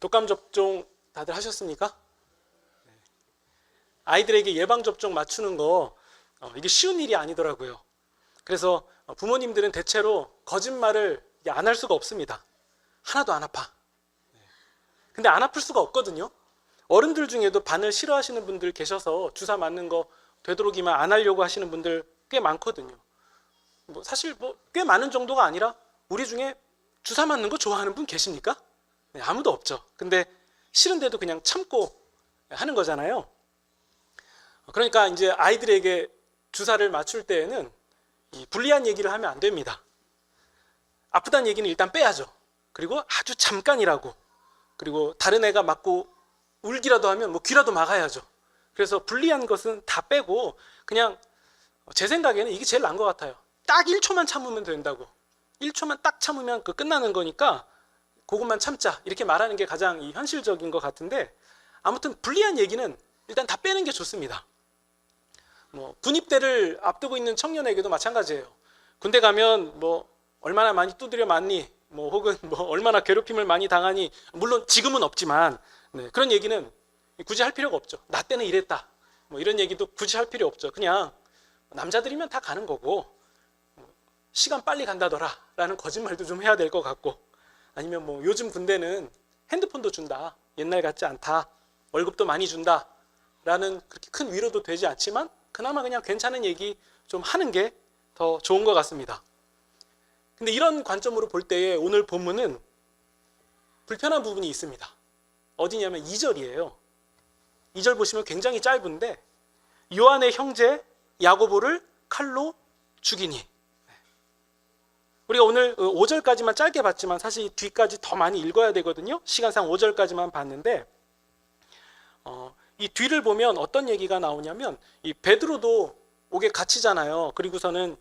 독감 접종 다들 하셨습니까? 아이들에게 예방접종 맞추는 거 이게 쉬운 일이 아니더라고요. 그래서 부모님들은 대체로 거짓말을 안 할 수가 없습니다. 하나도 안 아파. 근데 안 아플 수가 없거든요. 어른들 중에도 반을 싫어하시는 분들 계셔서 주사 맞는 거 되도록이면 안 하려고 하시는 분들 꽤 많거든요. 사실 꽤 많은 정도가 아니라 우리 중에 주사 맞는 거 좋아하는 분 계십니까? 네, 아무도 없죠. 근데 싫은데도 그냥 참고 하는 거잖아요. 그러니까 이제 아이들에게 주사를 맞출 때에는 이 불리한 얘기를 하면 안 됩니다. 아프다는 얘기는 일단 빼야죠. 그리고 아주 잠깐이라고. 그리고 다른 애가 맞고 울기라도 하면 귀라도 막아야죠. 그래서 불리한 것은 다 빼고 그냥 제 생각에는 이게 제일 나은 것 같아요. 딱 1초만 참으면 된다고. 1초만 딱 참으면 끝나는 거니까 그것만 참자 이렇게 말하는 게 가장 현실적인 것 같은데, 아무튼 불리한 얘기는 일단 다 빼는 게 좋습니다. 군입대를 앞두고 있는 청년에게도 마찬가지예요. 군대 가면 얼마나 많이 두드려 맞니, 혹은 얼마나 괴롭힘을 많이 당하니, 물론 지금은 없지만 그런 얘기는 굳이 할 필요가 없죠. 나 때는 이랬다 이런 얘기도 굳이 할 필요 없죠. 그냥 남자들이면 다 가는 거고, 시간 빨리 간다더라 라는 거짓말도 좀 해야 될 것 같고, 아니면 요즘 군대는 핸드폰도 준다, 옛날 같지 않다, 월급도 많이 준다 라는 그렇게 큰 위로도 되지 않지만 그나마 그냥 괜찮은 얘기 좀 하는 게 더 좋은 것 같습니다. 근데 이런 관점으로 볼 때에 오늘 본문은 불편한 부분이 있습니다. 어디냐면 2절이에요. 2절 보시면 굉장히 짧은데, 요한의 형제 야고보를 칼로 죽이니. 우리가 오늘 5절까지만 짧게 봤지만 사실 뒤까지 더 많이 읽어야 되거든요. 시간상 5절까지만 봤는데, 이 뒤를 보면 어떤 얘기가 나오냐면, 이 베드로도 옥에 갇히잖아요. 그리고서는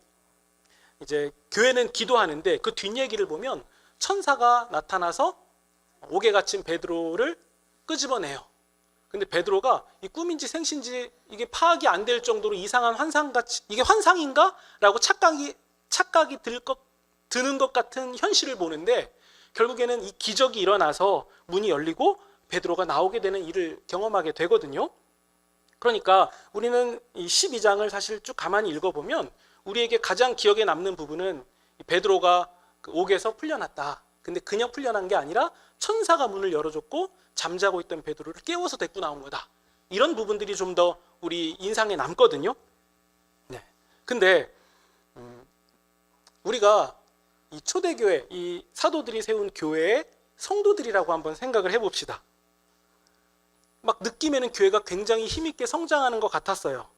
이제 교회는 기도하는데 그 뒷얘기를 보면 천사가 나타나서 옥에 갇힌 베드로를 끄집어내요. 근데 베드로가 이 꿈인지 생신지 이게 파악이 안 될 정도로 이상한 환상같이, 이게 환상인가? 라고 착각이 드는 것 같은 현실을 보는데, 결국에는 이 기적이 일어나서 문이 열리고 베드로가 나오게 되는 일을 경험하게 되거든요. 그러니까 우리는 이 12장을 사실 쭉 가만히 읽어보면 우리에게 가장 기억에 남는 부분은 베드로가 그 옥에서 풀려났다. 근데 그냥 풀려난 게 아니라 천사가 문을 열어줬고 잠자고 있던 베드로를 깨워서 데리고 나온 거다. 이런 부분들이 좀 더 우리 인상에 남거든요. 네. 근데 우리가 이 초대교회, 이 사도들이 세운 교회의 성도들이라고 한번 생각을 해봅시다. 막 느낌에는 교회가 굉장히 힘있게 성장하는 것 같았어요.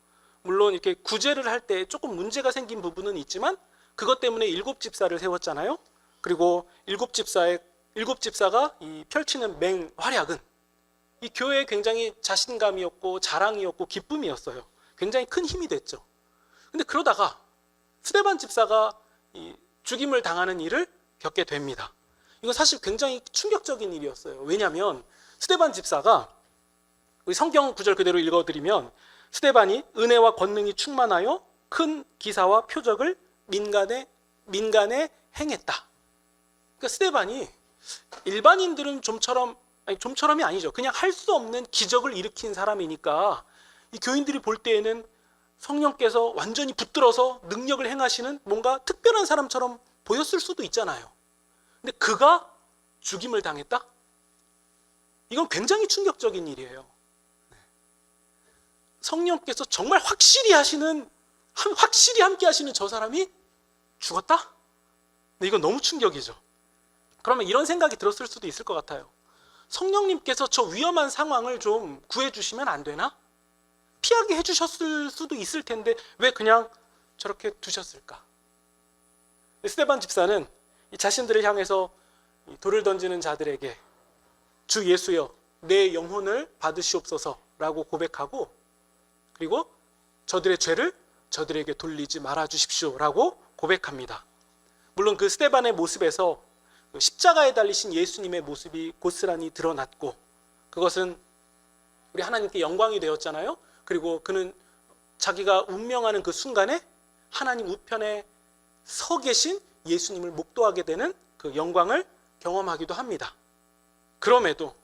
물론 이렇게 구제를 할 때 조금 문제가 생긴 부분은 있지만 그것 때문에 7집사를 세웠잖아요. 그리고 7집사가 이 펼치는 맹활약은 이 교회에 굉장히 자신감이었고 자랑이었고 기쁨이었어요. 굉장히 큰 힘이 됐죠. 근데 그러다가 스데반 집사가 이 죽임을 당하는 일을 겪게 됩니다. 이건 사실 굉장히 충격적인 일이었어요. 왜냐하면 스데반 집사가, 성경 구절 그대로 읽어드리면, 스데반이 은혜와 권능이 충만하여 큰 기사와 표적을 민간에 행했다. 그러니까 스데반이 일반인들은 좀처럼이 아니죠. 그냥 할 수 없는 기적을 일으킨 사람이니까 이 교인들이 볼 때에는 성령께서 완전히 붙들어서 능력을 행하시는 뭔가 특별한 사람처럼 보였을 수도 있잖아요. 근데 그가 죽임을 당했다? 이건 굉장히 충격적인 일이에요. 성령께서 정말 확실히 함께 하시는 저 사람이 죽었다? 근데 이건 너무 충격이죠. 그러면 이런 생각이 들었을 수도 있을 것 같아요. 성령님께서 저 위험한 상황을 좀 구해주시면 안 되나? 피하게 해주셨을 수도 있을 텐데 왜 그냥 저렇게 두셨을까? 스데반 집사는 자신들을 향해서 돌을 던지는 자들에게 주 예수여 내 영혼을 받으시옵소서라고 고백하고, 그리고 저들의 죄를 저들에게 돌리지 말아 주십시오라고 고백합니다. 물론 그 스데반의 모습에서 십자가에 달리신 예수님의 모습이 고스란히 드러났고, 그것은 우리 하나님께 영광이 되었잖아요. 그리고 그는 자기가 운명하는 그 순간에 하나님 우편에 서 계신 예수님을 목도하게 되는 그 영광을 경험하기도 합니다. 그럼에도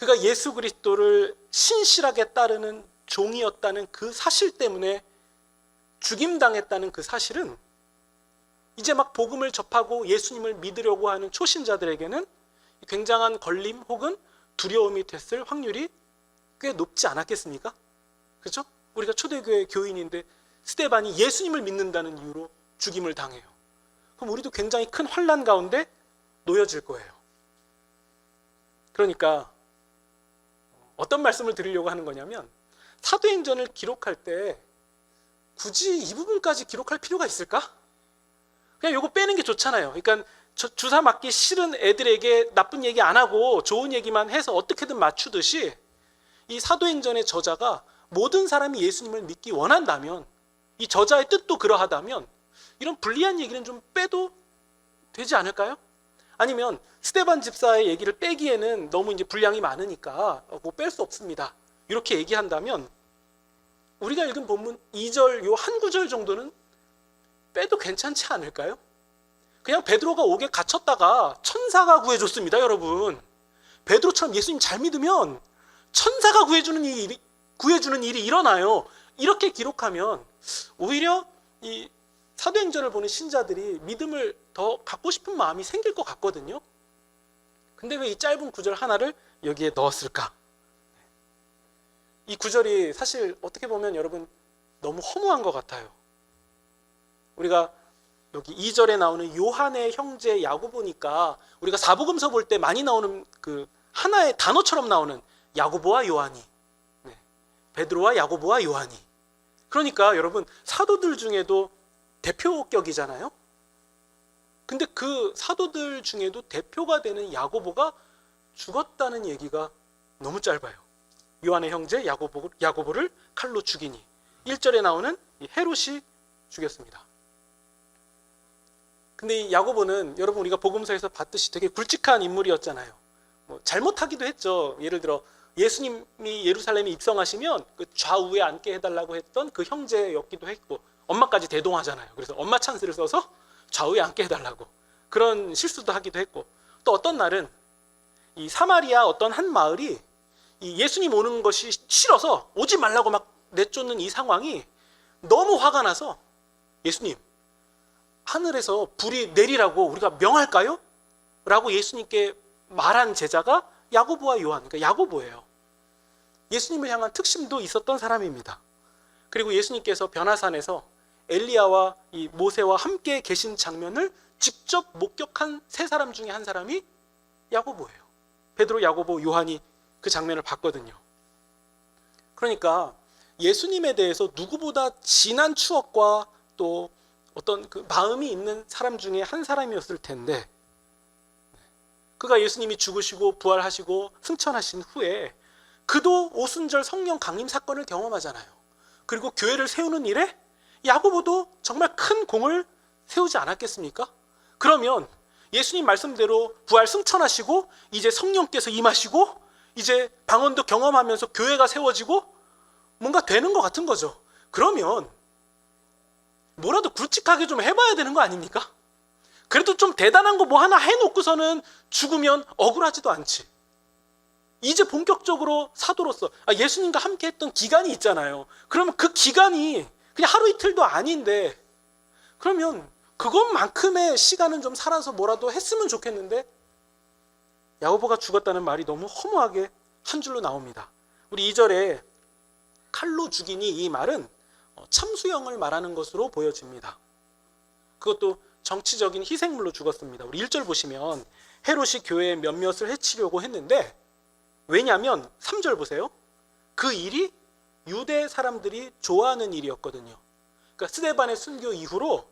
그가 예수 그리스도를 신실하게 따르는 종이었다는 그 사실 때문에 죽임당했다는 그 사실은 이제 막 복음을 접하고 예수님을 믿으려고 하는 초신자들에게는 굉장한 걸림 혹은 두려움이 됐을 확률이 꽤 높지 않았겠습니까? 그렇죠? 우리가 초대교회 교인인데 스데반이 예수님을 믿는다는 이유로 죽임을 당해요. 그럼 우리도 굉장히 큰 환난 가운데 놓여질 거예요. 그러니까 어떤 말씀을 드리려고 하는 거냐면, 사도행전을 기록할 때 굳이 이 부분까지 기록할 필요가 있을까? 그냥 이거 빼는 게 좋잖아요. 그러니까 주사 맞기 싫은 애들에게 나쁜 얘기 안 하고 좋은 얘기만 해서 어떻게든 맞추듯이, 이 사도행전의 저자가 모든 사람이 예수님을 믿기 원한다면, 이 저자의 뜻도 그러하다면 이런 불리한 얘기는 좀 빼도 되지 않을까요? 아니면 스데반 집사의 얘기를 빼기에는 너무 이제 분량이 많으니까 뭐 뺄 수 없습니다, 이렇게 얘기한다면 우리가 읽은 본문 2절 요 한 구절 정도는 빼도 괜찮지 않을까요? 그냥 베드로가 옥에 갇혔다가 천사가 구해줬습니다. 여러분, 베드로처럼 예수님 잘 믿으면 천사가 구해주는 일이 일어나요. 이렇게 기록하면 오히려 이 사도행전을 보는 신자들이 믿음을 더 갖고 싶은 마음이 생길 것 같거든요. 근데 왜 이 짧은 구절 하나를 여기에 넣었을까? 이 구절이 사실 어떻게 보면 여러분 너무 허무한 것 같아요. 우리가 여기 2절에 나오는 요한의 형제 야고보니까 우리가 사복음서 볼 때 많이 나오는 그 하나의 단어처럼 나오는 야고보와 요한이, 베드로와 야고보와 요한이, 그러니까 여러분 사도들 중에도 대표격이잖아요. 근데 그 사도들 중에도 대표가 되는 야고보가 죽었다는 얘기가 너무 짧아요. 요한의 형제 야고보를 칼로 죽이니, 1절에 나오는 이 헤롯이 죽였습니다. 근데 이 야고보는 여러분 우리가 복음서에서 봤듯이 되게 굵직한 인물이었잖아요. 뭐 잘못하기도 했죠. 예를 들어 예수님이 예루살렘에 입성하시면 그 좌우에 앉게 해달라고 했던 그 형제였기도 했고, 엄마까지 대동하잖아요. 그래서 엄마 찬스를 써서 좌우에 앉게 해달라고 그런 실수도 하기도 했고, 또 어떤 날은 이 사마리아 어떤 한 마을이 이 예수님 오는 것이 싫어서 오지 말라고 막 내쫓는 이 상황이 너무 화가 나서, 예수님 하늘에서 불이 내리라고 우리가 명할까요? 라고 예수님께 말한 제자가 야고보와 요한, 그러니까 야고보예요. 예수님을 향한 특심도 있었던 사람입니다. 그리고 예수님께서 변화산에서 엘리야와 이 모세와 함께 계신 장면을 직접 목격한 세 사람 중에 한 사람이 야고보예요. 베드로, 야고보, 요한이 그 장면을 봤거든요. 그러니까 예수님에 대해서 누구보다 진한 추억과 또 어떤 그 마음이 있는 사람 중에 한 사람이었을 텐데, 그가 예수님이 죽으시고 부활하시고 승천하신 후에 그도 오순절 성령 강림 사건을 경험하잖아요. 그리고 교회를 세우는 일에 야고보도 정말 큰 공을 세우지 않았겠습니까? 그러면 예수님 말씀대로 부활 승천하시고 이제 성령께서 임하시고 이제 방언도 경험하면서 교회가 세워지고 뭔가 되는 것 같은 거죠. 그러면 뭐라도 굵직하게 좀 해봐야 되는 거 아닙니까? 그래도 좀 대단한 거 뭐 하나 해놓고서는 죽으면 억울하지도 않지. 이제 본격적으로 사도로서 예수님과 함께 했던 기간이 있잖아요. 그러면 그 기간이 그냥 하루 이틀도 아닌데, 그러면 그것만큼의 시간은 좀 살아서 뭐라도 했으면 좋겠는데, 야고보가 죽었다는 말이 너무 허무하게 한 줄로 나옵니다. 우리 2절에 칼로 죽이니, 이 말은 참수형을 말하는 것으로 보여집니다. 그것도 정치적인 희생물로 죽었습니다. 우리 1절 보시면 헤롯이 교회 몇몇을 해치려고 했는데, 왜냐하면 3절 보세요. 그 일이 유대 사람들이 좋아하는 일이었거든요. 그러니까 스데반의 순교 이후로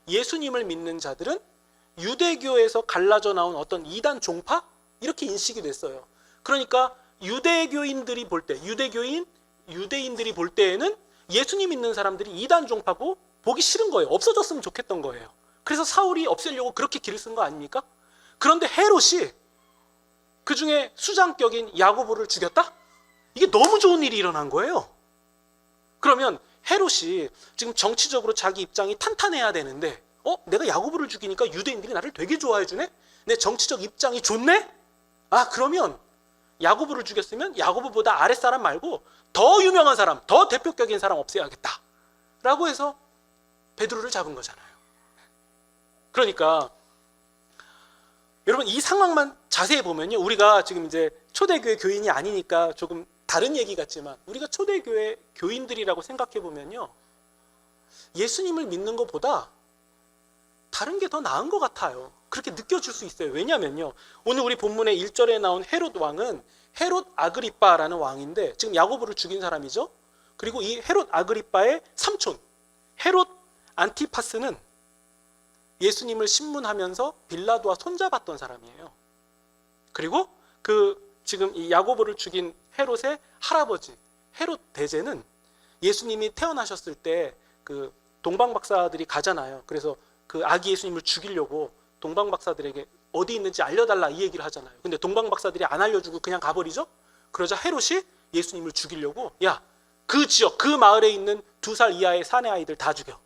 예수님을 믿는 자들은 유대교에서 갈라져 나온 어떤 이단 종파? 이렇게 인식이 됐어요. 그러니까 유대교인들이 볼 때, 유대인들이 볼 때에는 예수님 믿는 사람들이 이단 종파고 보기 싫은 거예요. 없어졌으면 좋겠던 거예요. 그래서 사울이 없애려고 그렇게 길을 쓴 거 아닙니까? 그런데 헤롯이 그 중에 수장격인 야고보를 죽였다? 이게 너무 좋은 일이 일어난 거예요. 그러면 헤롯이 지금 정치적으로 자기 입장이 탄탄해야 되는데, 내가 야고보를 죽이니까 유대인들이 나를 되게 좋아해 주네? 내 정치적 입장이 좋네? 그러면 야고보를 죽였으면 야고보보다 아랫사람 말고 더 유명한 사람, 더 대표격인 사람 없애야겠다 라고 해서 베드로를 잡은 거잖아요. 그러니까 여러분 이 상황만 자세히 보면요, 우리가 지금 이제 초대교회 교인이 아니니까 조금 다른 얘기 같지만 우리가 초대교회 교인들이라고 생각해 보면요, 예수님을 믿는 것보다 다른 게 더 나은 것 같아요. 그렇게 느껴질 수 있어요. 왜냐면요, 오늘 우리 본문의 1절에 나온 헤롯 왕은 헤롯 아그리빠라는 왕인데 지금 야고보를 죽인 사람이죠. 그리고 이 헤롯 아그리빠의 삼촌 헤롯 안티파스는 예수님을 신문하면서 빌라도와 손잡았던 사람이에요. 그리고 지금 이 야고보를 죽인 헤롯의 할아버지 헤롯 대제는 예수님이 태어나셨을 때 그 동방 박사들이 가잖아요. 그래서 그 아기 예수님을 죽이려고 동방 박사들에게 어디 있는지 알려달라 이 얘기를 하잖아요. 근데 동방 박사들이 안 알려주고 그냥 가버리죠. 그러자 헤롯이 예수님을 죽이려고, 야, 그 지역 그 마을에 있는 2살 이하의 사내 아이들 다 죽여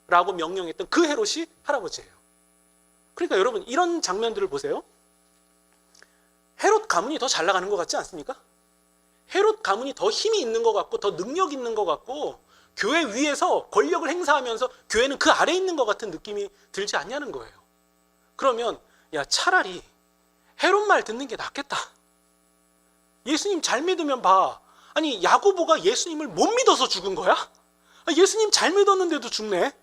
라고 명령했던 그 헤롯이 할아버지예요. 그러니까 여러분 이런 장면들을 보세요. 헤롯 가문이 더 잘 나가는 것 같지 않습니까? 헤롯 가문이 더 힘이 있는 것 같고 더 능력 있는 것 같고 교회 위에서 권력을 행사하면서 교회는 그 아래에 있는 것 같은 느낌이 들지 않냐는 거예요. 그러면 야, 차라리 헤롯 말 듣는 게 낫겠다. 예수님 잘 믿으면 봐. 아니 야고보가 예수님을 못 믿어서 죽은 거야? 예수님 잘 믿었는데도 죽네.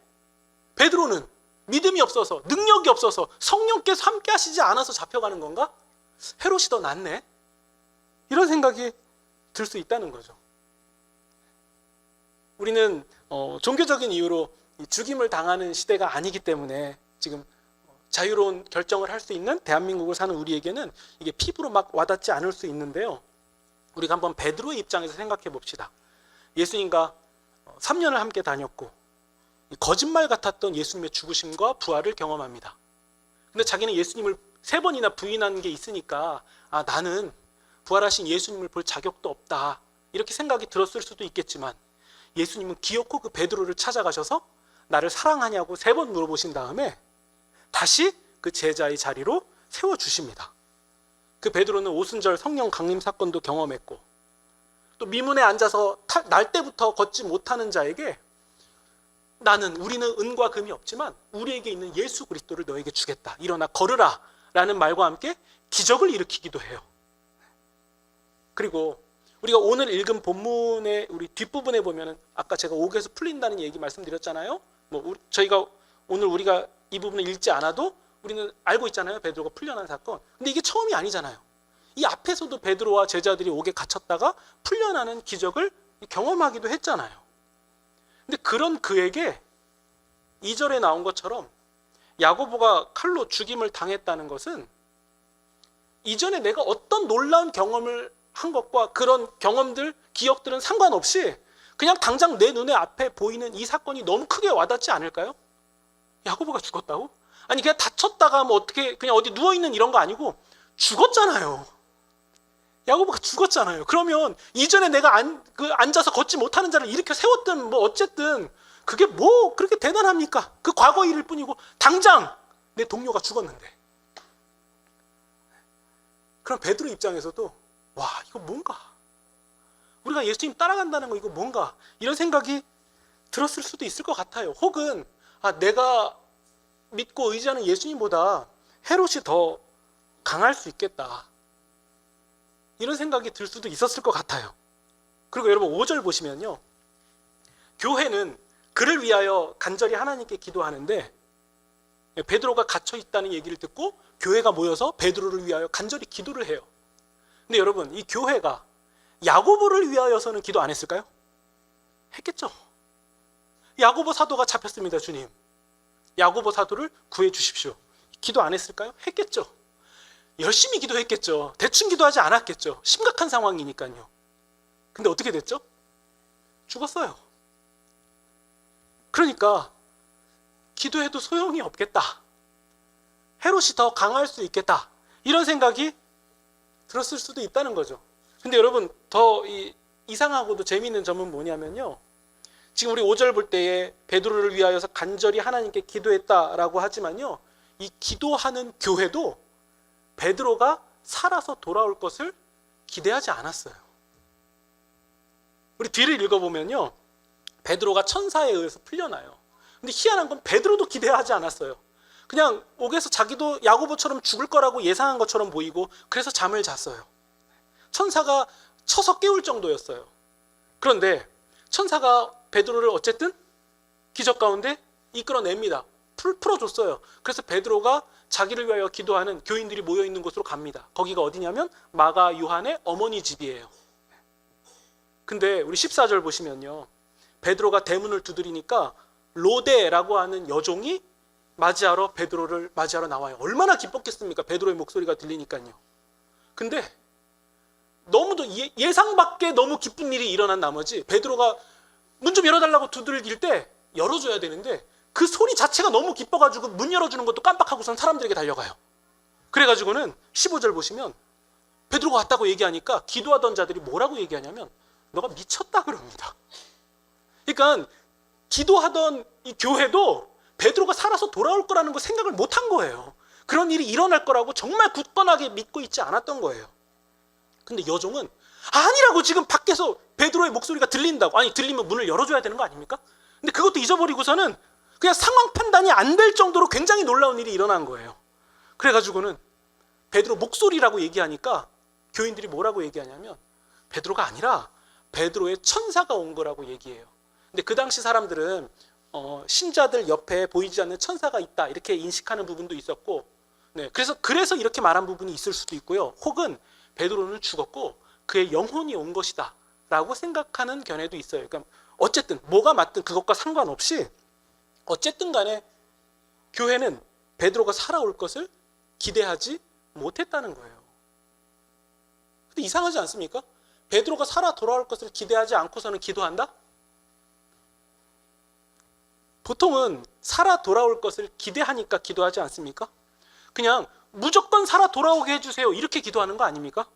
베드로는 믿음이 없어서 능력이 없어서 성령께서 함께 하시지 않아서 잡혀가는 건가? 헤롯이 더 낫네. 이런 생각이 들 수 있다는 거죠. 우리는 종교적인 이유로 죽임을 당하는 시대가 아니기 때문에 지금 자유로운 결정을 할 수 있는 대한민국을 사는 우리에게는 이게 피부로 막 와닿지 않을 수 있는데요, 우리가 한번 베드로의 입장에서 생각해 봅시다. 예수님과 3년을 함께 다녔고 거짓말 같았던 예수님의 죽으심과 부활을 경험합니다. 근데 자기는 예수님을 3번이나 부인한 게 있으니까 나는 부활하신 예수님을 볼 자격도 없다 이렇게 생각이 들었을 수도 있겠지만, 예수님은 기어코 그 베드로를 찾아가셔서 나를 사랑하냐고 3번 물어보신 다음에 다시 그 제자의 자리로 세워주십니다. 그 베드로는 오순절 성령 강림 사건도 경험했고 또 미문에 앉아서 날 때부터 걷지 못하는 자에게 우리는 은과 금이 없지만 우리에게 있는 예수 그리스도를 너에게 주겠다, 일어나 걸으라 라는 말과 함께 기적을 일으키기도 해요. 그리고 우리가 오늘 읽은 본문의 우리 뒷부분에 보면은 아까 제가 옥에서 풀린다는 얘기 말씀드렸잖아요. 저희가 오늘 우리가 이 부분을 읽지 않아도 우리는 알고 있잖아요, 베드로가 풀려난 사건. 근데 이게 처음이 아니잖아요. 이 앞에서도 베드로와 제자들이 옥에 갇혔다가 풀려나는 기적을 경험하기도 했잖아요. 근데 그런 그에게 2절에 나온 것처럼 야고보가 칼로 죽임을 당했다는 것은 이전에 내가 어떤 놀라운 경험을 한 것과 그런 경험들, 기억들은 상관없이 그냥 당장 내 눈에 앞에 보이는 이 사건이 너무 크게 와닿지 않을까요? 야고보가 죽었다고? 아니 그냥 다쳤다가 뭐 어떻게 그냥 어디 누워있는 이런 거 아니고 죽었잖아요. 야고보가 죽었잖아요. 그러면 이전에 내가 앉아서 걷지 못하는 자를 일으켜 세웠든 뭐 어쨌든 그게 뭐 그렇게 대단합니까? 그 과거 일일 뿐이고 당장 내 동료가 죽었는데. 그럼 베드로 입장에서도 와, 이거 뭔가, 우리가 예수님 따라간다는 거 이거 뭔가, 이런 생각이 들었을 수도 있을 것 같아요. 혹은 내가 믿고 의지하는 예수님보다 헤롯이 더 강할 수 있겠다, 이런 생각이 들 수도 있었을 것 같아요. 그리고 여러분 5절 보시면요, 교회는 그를 위하여 간절히 하나님께 기도하는데 베드로가 갇혀 있다는 얘기를 듣고 교회가 모여서 베드로를 위하여 간절히 기도를 해요. 근데 여러분 이 교회가 야고보를 위하여서는 기도 안 했을까요? 했겠죠. 야고보 사도가 잡혔습니다. 주님, 야고보 사도를 구해 주십시오. 기도 안 했을까요? 했겠죠. 열심히 기도했겠죠. 대충 기도하지 않았겠죠. 심각한 상황이니까요. 근데 어떻게 됐죠? 죽었어요. 그러니까 기도해도 소용이 없겠다, 헤롯이 더 강할 수 있겠다, 이런 생각이 들었을 수도 있다는 거죠. 근데 여러분 더 이상하고도 재미있는 점은 뭐냐면요, 지금 우리 5절 볼 때에 베드로를 위하여서 간절히 하나님께 기도했다라고 하지만요, 이 기도하는 교회도 베드로가 살아서 돌아올 것을 기대하지 않았어요. 우리 뒤를 읽어보면요, 베드로가 천사에 의해서 풀려나요. 근데 희한한 건 베드로도 기대하지 않았어요. 그냥 옥에서 자기도 야고보처럼 죽을 거라고 예상한 것처럼 보이고 그래서 잠을 잤어요. 천사가 쳐서 깨울 정도였어요. 그런데 천사가 베드로를 어쨌든 기적 가운데 이끌어냅니다. 풀어줬어요. 그래서 베드로가 자기를 위하여 기도하는 교인들이 모여있는 곳으로 갑니다. 거기가 어디냐면 마가 요한의 어머니 집이에요. 근데 우리 14절 보시면요, 베드로가 대문을 두드리니까 로데라고 하는 여종이 베드로를 맞이하러 나와요. 얼마나 기뻤겠습니까? 베드로의 목소리가 들리니까요. 근데 너무도 예상 밖에 너무 기쁜 일이 일어난 나머지 베드로가 문 좀 열어달라고 두들길 때 열어줘야 되는데 그 소리 자체가 너무 기뻐가지고 문 열어주는 것도 깜빡하고선 사람들에게 달려가요. 그래가지고는 15절 보시면 베드로가 왔다고 얘기하니까 기도하던 자들이 뭐라고 얘기하냐면 너가 미쳤다 그럽니다. 그러니까 기도하던 이 교회도 베드로가 살아서 돌아올 거라는 거 생각을 못한 거예요. 그런 일이 일어날 거라고 정말 굳건하게 믿고 있지 않았던 거예요. 근데 여종은 아니라고, 지금 밖에서 베드로의 목소리가 들린다고. 아니, 들리면 문을 열어줘야 되는 거 아닙니까? 근데 그것도 잊어버리고서는 그냥 상황 판단이 안 될 정도로 굉장히 놀라운 일이 일어난 거예요. 그래가지고는 베드로 목소리라고 얘기하니까 교인들이 뭐라고 얘기하냐면 베드로가 아니라 베드로의 천사가 온 거라고 얘기해요. 근데 그 당시 사람들은 신자들 옆에 보이지 않는 천사가 있다 이렇게 인식하는 부분도 있었고, 네, 그래서 이렇게 말한 부분이 있을 수도 있고요. 혹은 베드로는 죽었고 그의 영혼이 온 것이다 라고 생각하는 견해도 있어요. 그러니까 어쨌든 뭐가 맞든 그것과 상관없이 어쨌든 간에 교회는 베드로가 살아올 것을 기대하지 못했다는 거예요. 근데 이상하지 않습니까? 베드로가 살아 돌아올 것을 기대하지 않고서는 기도한다? 보통은 살아 돌아올 것을 기대하니까 기도하지 않습니까? 그냥 무조건 살아 돌아오게 해주세요 이렇게 기도하는 거 아닙니까?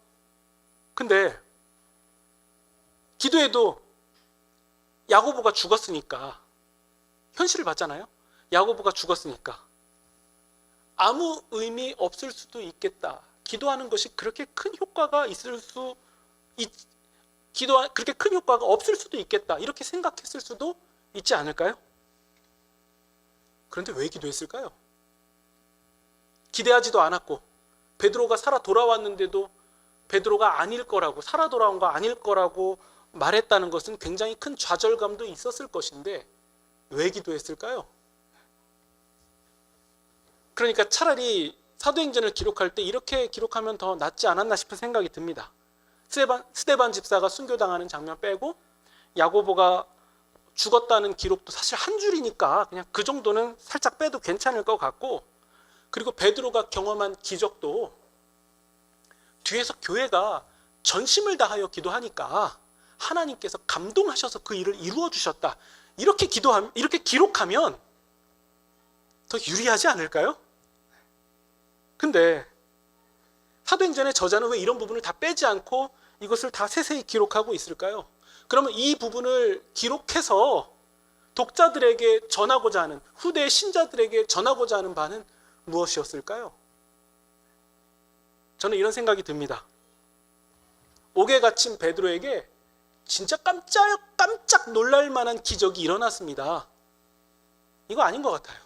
근데 기도해도 야고보가 죽었으니까 현실을 봤잖아요. 야고보가 죽었으니까 아무 의미 없을 수도 있겠다. 기도하는 것이 그렇게 큰 효과가 그렇게 큰 효과가 없을 수도 있겠다. 이렇게 생각했을 수도 있지 않을까요? 그런데 왜 기도했을까요? 기대하지도 않았고 베드로가 살아 돌아왔는데도 베드로가 아닐 거라고, 살아 돌아온 거 아닐 거라고 말했다는 것은 굉장히 큰 좌절감도 있었을 것인데 왜 기도했을까요? 그러니까 차라리 사도행전을 기록할 때 이렇게 기록하면 더 낫지 않았나 싶은 생각이 듭니다. 스데반 집사가 순교당하는 장면 빼고 야고보가 죽었다는 기록도 사실 한 줄이니까 그냥 그 정도는 살짝 빼도 괜찮을 것 같고, 그리고 베드로가 경험한 기적도 뒤에서 교회가 전심을 다하여 기도하니까 하나님께서 감동하셔서 그 일을 이루어 주셨다. 이렇게 기록하면 더 유리하지 않을까요? 근데 사도행전의 저자는 왜 이런 부분을 다 빼지 않고 이것을 다 세세히 기록하고 있을까요? 그러면 이 부분을 기록해서 독자들에게 전하고자 하는, 후대의 신자들에게 전하고자 하는 바는 무엇이었을까요? 저는 이런 생각이 듭니다. 옥에 갇힌 베드로에게 진짜 깜짝 놀랄 만한 기적이 일어났습니다. 이거 아닌 것 같아요.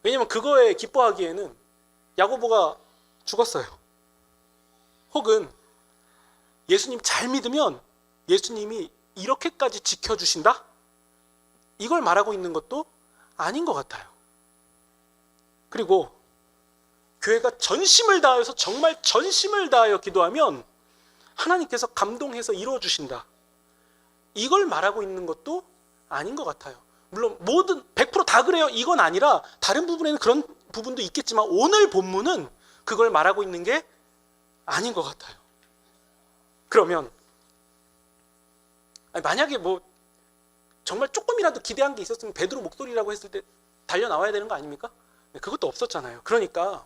왜냐하면 그거에 기뻐하기에는 야고보가 죽었어요. 혹은 예수님 잘 믿으면 예수님이 이렇게까지 지켜주신다? 이걸 말하고 있는 것도 아닌 것 같아요. 그리고 교회가 전심을 다해서, 정말 전심을 다하여 기도하면 하나님께서 감동해서 이루어주신다. 이걸 말하고 있는 것도 아닌 것 같아요. 물론 모든 100% 다 그래요 이건 아니라 다른 부분에는 그런 부분도 있겠지만 오늘 본문은 그걸 말하고 있는 게 아닌 것 같아요. 그러면 만약에 정말 조금이라도 기대한 게 있었으면 베드로 목소리라고 했을 때 달려 나와야 되는 거 아닙니까? 그것도 없었잖아요. 그러니까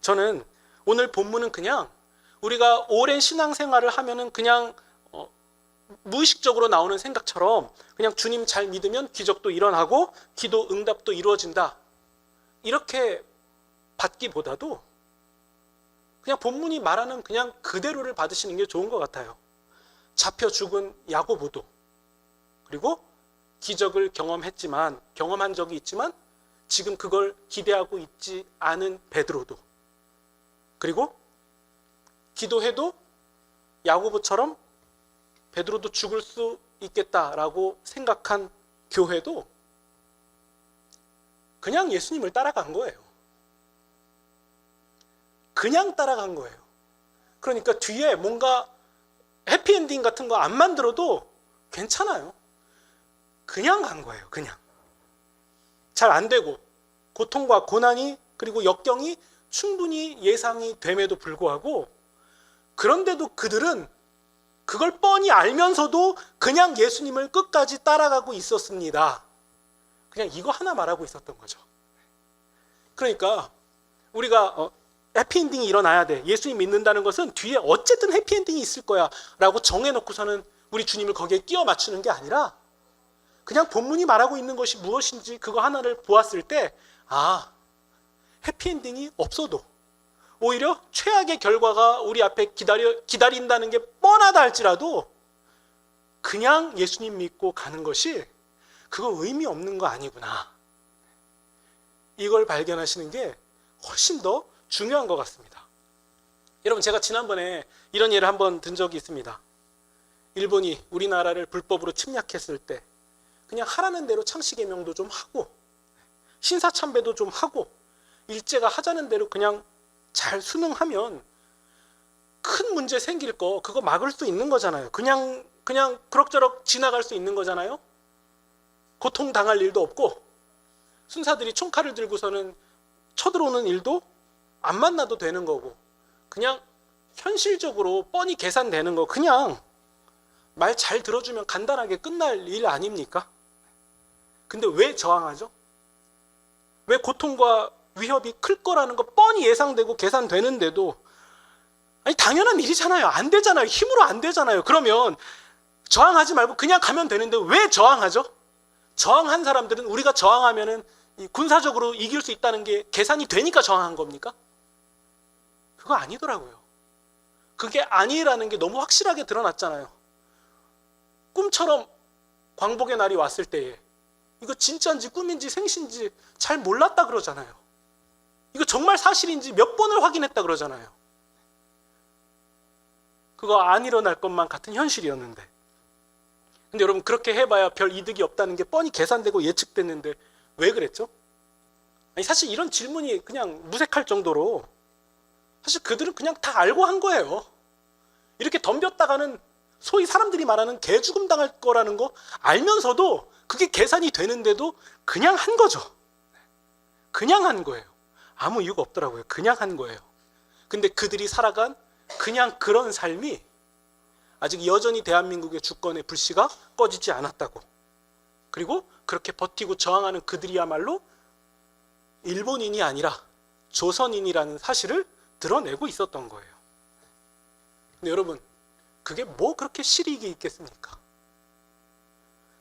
저는 오늘 본문은 그냥 우리가 오랜 신앙생활을 하면은 그냥 무의식적으로 나오는 생각처럼 그냥 주님 잘 믿으면 기적도 일어나고 기도 응답도 이루어진다 이렇게 받기보다도 그냥 본문이 말하는 그냥 그대로를 받으시는 게 좋은 것 같아요. 잡혀 죽은 야고보도, 그리고 기적을 경험한 적이 있지만 지금 그걸 기대하고 있지 않은 베드로도, 그리고 기도해도 야고보처럼 베드로도 죽을 수 있겠다라고 생각한 교회도 그냥 예수님을 따라간 거예요. 그냥 따라간 거예요. 그러니까 뒤에 뭔가 해피엔딩 같은 거 안 만들어도 괜찮아요. 그냥 간 거예요. 그냥. 잘 안 되고 고통과 고난이 그리고 역경이 충분히 예상이 됨에도 불구하고, 그런데도 그들은 그걸 뻔히 알면서도 그냥 예수님을 끝까지 따라가고 있었습니다. 그냥 이거 하나 말하고 있었던 거죠. 그러니까 우리가 해피엔딩이 일어나야 돼, 예수님 믿는다는 것은 뒤에 어쨌든 해피엔딩이 있을 거야 라고 정해놓고서는 우리 주님을 거기에 끼워 맞추는 게 아니라, 그냥 본문이 말하고 있는 것이 무엇인지 그거 하나를 보았을 때, 해피엔딩이 없어도 오히려 최악의 결과가 우리 앞에 기다린다는 게 뻔하다 할지라도 그냥 예수님 믿고 가는 것이 그거 의미 없는 거 아니구나, 이걸 발견하시는 게 훨씬 더 중요한 것 같습니다. 여러분, 제가 지난번에 이런 예를 한번 든 적이 있습니다. 일본이 우리나라를 불법으로 침략했을 때 그냥 하라는 대로 창씨개명도 좀 하고 신사참배도 좀 하고 일제가 하자는 대로 그냥 잘 순응하면 큰 문제 생길 거 그거 막을 수 있는 거잖아요. 그냥 그럭저럭 지나갈 수 있는 거잖아요. 고통당할 일도 없고 순사들이 총칼을 들고서는 쳐들어오는 일도 안 만나도 되는 거고, 그냥 현실적으로 뻔히 계산되는 거, 그냥 말 잘 들어주면 간단하게 끝날 일 아닙니까? 근데 왜 저항하죠? 왜 고통과 위협이 클 거라는 거 뻔히 예상되고 계산되는데도, 아니 당연한 일이잖아요. 안 되잖아요. 힘으로 안 되잖아요. 그러면 저항하지 말고 그냥 가면 되는데 왜 저항하죠? 저항한 사람들은 우리가 저항하면은 군사적으로 이길 수 있다는 게 계산이 되니까 저항한 겁니까? 그거 아니더라고요. 그게 아니라는 게 너무 확실하게 드러났잖아요. 꿈처럼 광복의 날이 왔을 때에 이거 진짜인지 꿈인지 생신지 잘 몰랐다 그러잖아요. 이거 정말 사실인지 몇 번을 확인했다 그러잖아요. 그거 안 일어날 것만 같은 현실이었는데, 근데 여러분 그렇게 해봐야 별 이득이 없다는 게 뻔히 계산되고 예측됐는데 왜 그랬죠? 아니 사실 이런 질문이 그냥 무색할 정도로 사실 그들은 그냥 다 알고 한 거예요. 이렇게 덤볐다가는 소위 사람들이 말하는 개죽음 당할 거라는 거 알면서도 그게 계산이 되는데도 그냥 한 거죠. 그냥 한 거예요. 아무 이유가 없더라고요. 그냥 한 거예요. 근데 그들이 살아간 그냥 그런 삶이 아직 여전히 대한민국의 주권의 불씨가 꺼지지 않았다고, 그리고 그렇게 버티고 저항하는 그들이야말로 일본인이 아니라 조선인이라는 사실을 드러내고 있었던 거예요. 근데 여러분, 그게 뭐 그렇게 실익이 있겠습니까?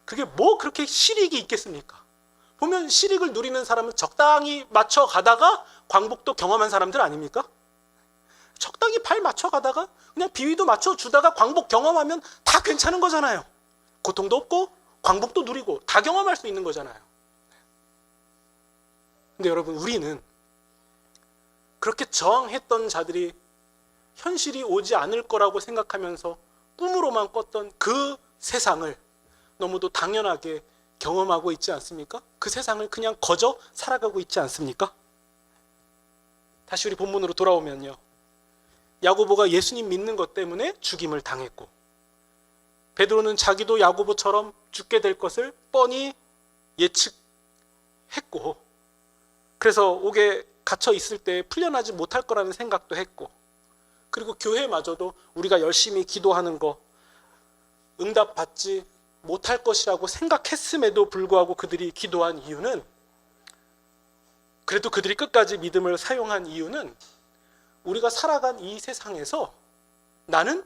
그게 뭐 그렇게 실익이 있겠습니까? 보면 실익을 누리는 사람은 적당히 맞춰 가다가 광복도 경험한 사람들 아닙니까? 적당히 발 맞춰 가다가 그냥 비위도 맞춰 주다가 광복 경험하면 다 괜찮은 거잖아요. 고통도 없고 광복도 누리고 다 경험할 수 있는 거잖아요. 근데 여러분, 우리는 그렇게 저항했던 자들이 현실이 오지 않을 거라고 생각하면서 꿈으로만 꿨던 그 세상을 너무도 당연하게 경험하고 있지 않습니까? 그 세상을 그냥 거저 살아가고 있지 않습니까? 다시 우리 본문으로 돌아오면요, 야고보가 예수님 믿는 것 때문에 죽임을 당했고, 베드로는 자기도 야고보처럼 죽게 될 것을 뻔히 예측했고, 그래서 옥에 갇혀 있을 때 풀려나지 못할 거라는 생각도 했고, 그리고 교회마저도 우리가 열심히 기도하는 거 응답받지 못할 것이라고 생각했음에도 불구하고 그들이 기도한 이유는, 그래도 그들이 끝까지 믿음을 사용한 이유는 우리가 살아간 이 세상에서 나는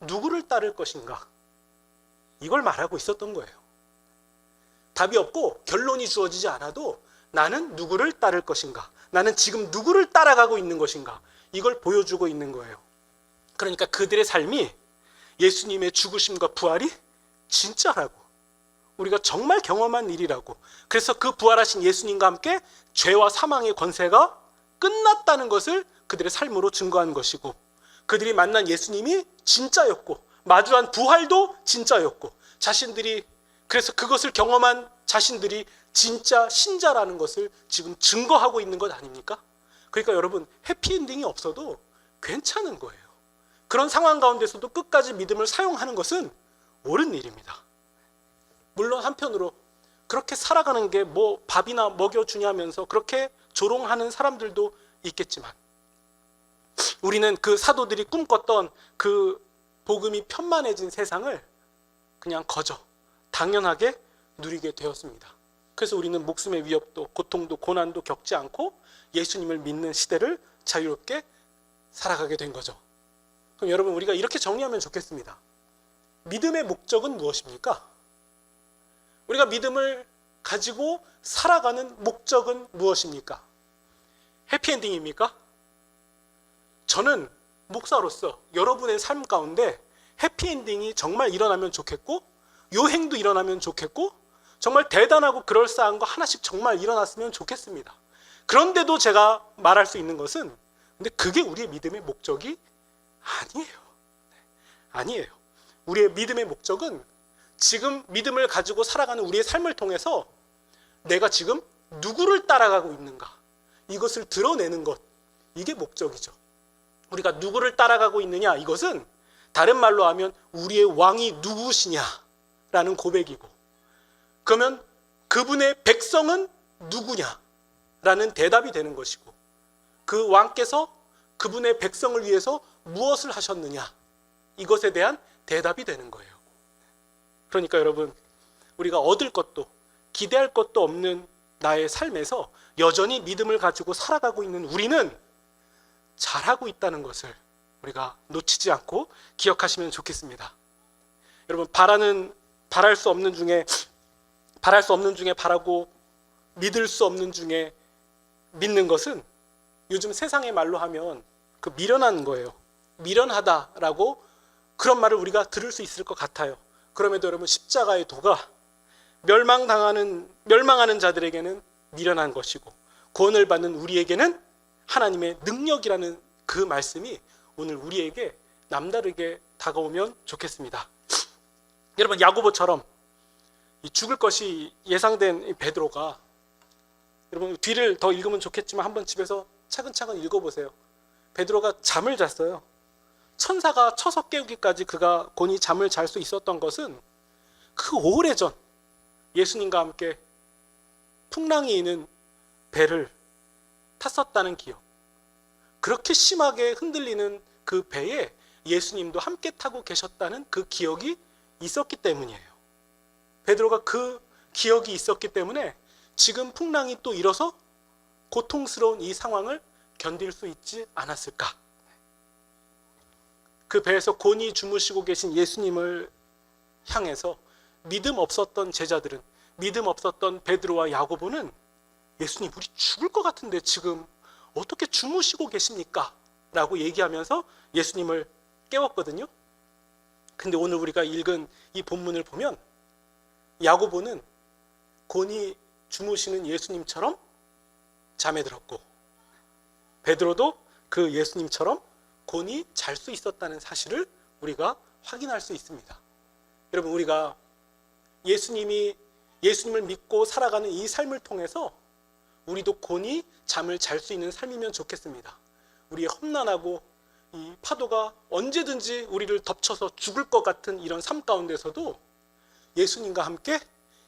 누구를 따를 것인가, 이걸 말하고 있었던 거예요. 답이 없고 결론이 주어지지 않아도 나는 누구를 따를 것인가, 나는 지금 누구를 따라가고 있는 것인가, 이걸 보여주고 있는 거예요. 그러니까 그들의 삶이 예수님의 죽으심과 부활이 진짜라고, 우리가 정말 경험한 일이라고, 그래서 그 부활하신 예수님과 함께 죄와 사망의 권세가 끝났다는 것을 그들의 삶으로 증거한 것이고, 그들이 만난 예수님이 진짜였고 마주한 부활도 진짜였고, 자신들이 그래서 그것을 경험한 자신들이 진짜 신자라는 것을 지금 증거하고 있는 것 아닙니까? 그러니까 여러분, 해피엔딩이 없어도 괜찮은 거예요. 그런 상황 가운데서도 끝까지 믿음을 사용하는 것은 옳은 일입니다. 물론 한편으로 그렇게 살아가는 게 뭐 밥이나 먹여주냐면서 그렇게 조롱하는 사람들도 있겠지만, 우리는 그 사도들이 꿈꿨던 그 복음이 편만해진 세상을 그냥 거저 당연하게 누리게 되었습니다. 그래서 우리는 목숨의 위협도 고통도 고난도 겪지 않고 예수님을 믿는 시대를 자유롭게 살아가게 된 거죠. 그럼 여러분, 우리가 이렇게 정리하면 좋겠습니다. 믿음의 목적은 무엇입니까? 우리가 믿음을 가지고 살아가는 목적은 무엇입니까? 해피엔딩입니까? 저는 목사로서 여러분의 삶 가운데 해피엔딩이 정말 일어나면 좋겠고, 요행도 일어나면 좋겠고, 정말 대단하고 그럴싸한 거 하나씩 정말 일어났으면 좋겠습니다. 그런데도 제가 말할 수 있는 것은, 근데 그게 우리의 믿음의 목적이 아니에요. 아니에요. 우리의 믿음의 목적은 지금 믿음을 가지고 살아가는 우리의 삶을 통해서 내가 지금 누구를 따라가고 있는가, 이것을 드러내는 것, 이게 목적이죠. 우리가 누구를 따라가고 있느냐, 이것은 다른 말로 하면 우리의 왕이 누구시냐라는 고백이고, 그러면 그분의 백성은 누구냐라는 대답이 되는 것이고, 그 왕께서 그분의 백성을 위해서 무엇을 하셨느냐, 이것에 대한 대답이 되는 거예요. 그러니까 여러분, 우리가 얻을 것도 기대할 것도 없는 나의 삶에서 여전히 믿음을 가지고 살아가고 있는 우리는 잘하고 있다는 것을 우리가 놓치지 않고 기억하시면 좋겠습니다. 여러분, 바랄 수 없는 중에 바라고, 믿을 수 없는 중에 믿는 것은 요즘 세상의 말로 하면 그 미련한 거예요. 미련하다라고 그런 말을 우리가 들을 수 있을 것 같아요. 그럼에도 여러분, 십자가의 도가 멸망하는 자들에게는 미련한 것이고, 구원을 받는 우리에게는 하나님의 능력이라는 그 말씀이 오늘 우리에게 남다르게 다가오면 좋겠습니다. 여러분, 야고보처럼 죽을 것이 예상된 베드로가, 여러분 뒤를 더 읽으면 좋겠지만 한번 집에서 차근차근 읽어보세요. 베드로가 잠을 잤어요. 천사가 쳐서 깨우기까지 그가 곤히 잠을 잘 수 있었던 것은 그 오래전 예수님과 함께 풍랑이 있는 배를 탔었다는 기억, 그렇게 심하게 흔들리는 그 배에 예수님도 함께 타고 계셨다는 그 기억이 있었기 때문이에요. 베드로가 그 기억이 있었기 때문에 지금 풍랑이 또 일어서 고통스러운 이 상황을 견딜 수 있지 않았을까. 그 배에서 곤히 주무시고 계신 예수님을 향해서 믿음 없었던 제자들은, 믿음 없었던 베드로와 야고보는 예수님, 우리 죽을 것 같은데 지금 어떻게 주무시고 계십니까? 라고 얘기하면서 예수님을 깨웠거든요. 근데 오늘 우리가 읽은 이 본문을 보면 야고보는 곤히 주무시는 예수님처럼 잠에 들었고, 베드로도 그 예수님처럼 곤히 잘 수 있었다는 사실을 우리가 확인할 수 있습니다. 여러분, 우리가 예수님을 믿고 살아가는 이 삶을 통해서 우리도 곤히 잠을 잘 수 있는 삶이면 좋겠습니다. 우리의 험난하고 이 파도가 언제든지 우리를 덮쳐서 죽을 것 같은 이런 삶 가운데서도 예수님과 함께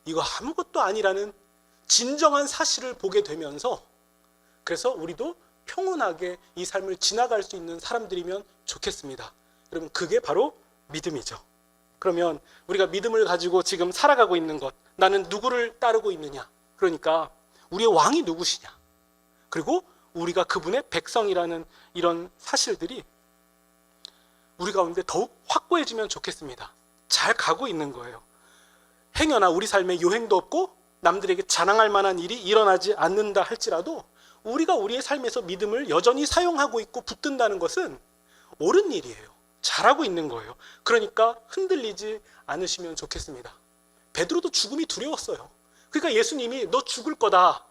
이거 아무것도 아니라는 진정한 사실을 보게 되면서, 그래서 우리도 평온하게 이 삶을 지나갈 수 있는 사람들이면 좋겠습니다. 여러분, 그게 바로 믿음이죠. 그러면 우리가 믿음을 가지고 지금 살아가고 있는 것, 나는 누구를 따르고 있느냐, 그러니까 우리의 왕이 누구시냐, 그리고 우리가 그분의 백성이라는 이런 사실들이 우리 가운데 더욱 확고해지면 좋겠습니다. 잘 가고 있는 거예요. 행여나 우리 삶에 요행도 없고 남들에게 자랑할 만한 일이 일어나지 않는다 할지라도 우리가 우리의 삶에서 믿음을 여전히 사용하고 있고 붙든다는 것은 옳은 일이에요. 잘하고 있는 거예요. 그러니까 흔들리지 않으시면 좋겠습니다. 베드로도 죽음이 두려웠어요. 그러니까 예수님이 너 죽을 거다.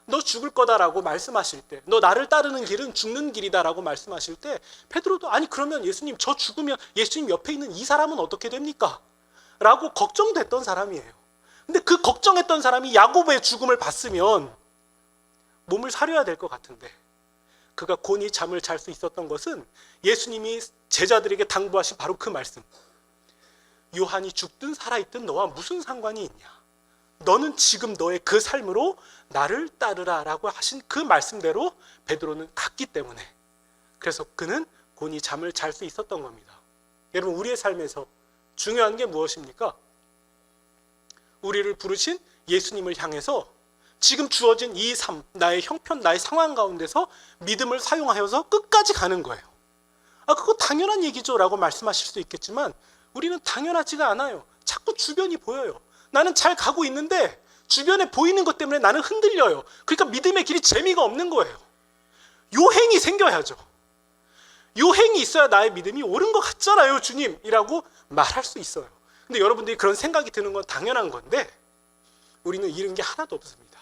너 죽을 거다라고 말씀하실 때, 너 나를 따르는 길은 죽는 길이다라고 말씀하실 때 베드로도 아니 그러면 예수님 저 죽으면 예수님 옆에 있는 이 사람은 어떻게 됩니까? 라고 걱정됐던 사람이에요. 근데 그 걱정했던 사람이 야곱의 죽음을 봤으면 몸을 사려야 될 것 같은데 그가 곤히 잠을 잘 수 있었던 것은 예수님이 제자들에게 당부하신 바로 그 말씀. 요한이 죽든 살아있든 너와 무슨 상관이 있냐? 너는 지금 너의 그 삶으로 나를 따르라 라고 하신 그 말씀대로 베드로는 갔기 때문에 그래서 그는 곤히 잠을 잘 수 있었던 겁니다. 여러분 우리의 삶에서 중요한 게 무엇입니까? 우리를 부르신 예수님을 향해서 지금 주어진 이 삶, 나의 형편, 나의 상황 가운데서 믿음을 사용하여서 끝까지 가는 거예요. 그거 당연한 얘기죠 라고 말씀하실 수 있겠지만 우리는 당연하지가 않아요. 자꾸 주변이 보여요. 나는 잘 가고 있는데 주변에 보이는 것 때문에 나는 흔들려요. 그러니까 믿음의 길이 재미가 없는 거예요. 요행이 생겨야죠. 요행이 있어야 나의 믿음이 옳은 것 같잖아요 주님이라고 말할 수 있어요. 근데 여러분들이 그런 생각이 드는 건 당연한 건데 우리는 이런 게 하나도 없습니다.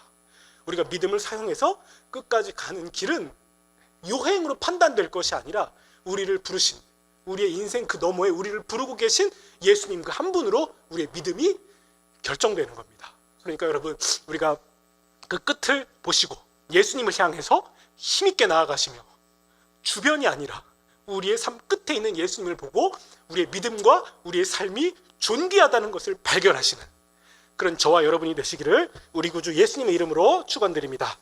우리가 믿음을 사용해서 끝까지 가는 길은 요행으로 판단될 것이 아니라 우리를 부르신 우리의 인생 그 너머에 우리를 부르고 계신 예수님 그 한 분으로 우리의 믿음이 결정되는 겁니다. 그러니까 여러분 우리가 그 끝을 보시고 예수님을 향해서 힘있게 나아가시며 주변이 아니라 우리의 삶 끝에 있는 예수님을 보고 우리의 믿음과 우리의 삶이 존귀하다는 것을 발견하시는 그런 저와 여러분이 되시기를 우리 구주 예수님의 이름으로 축원드립니다.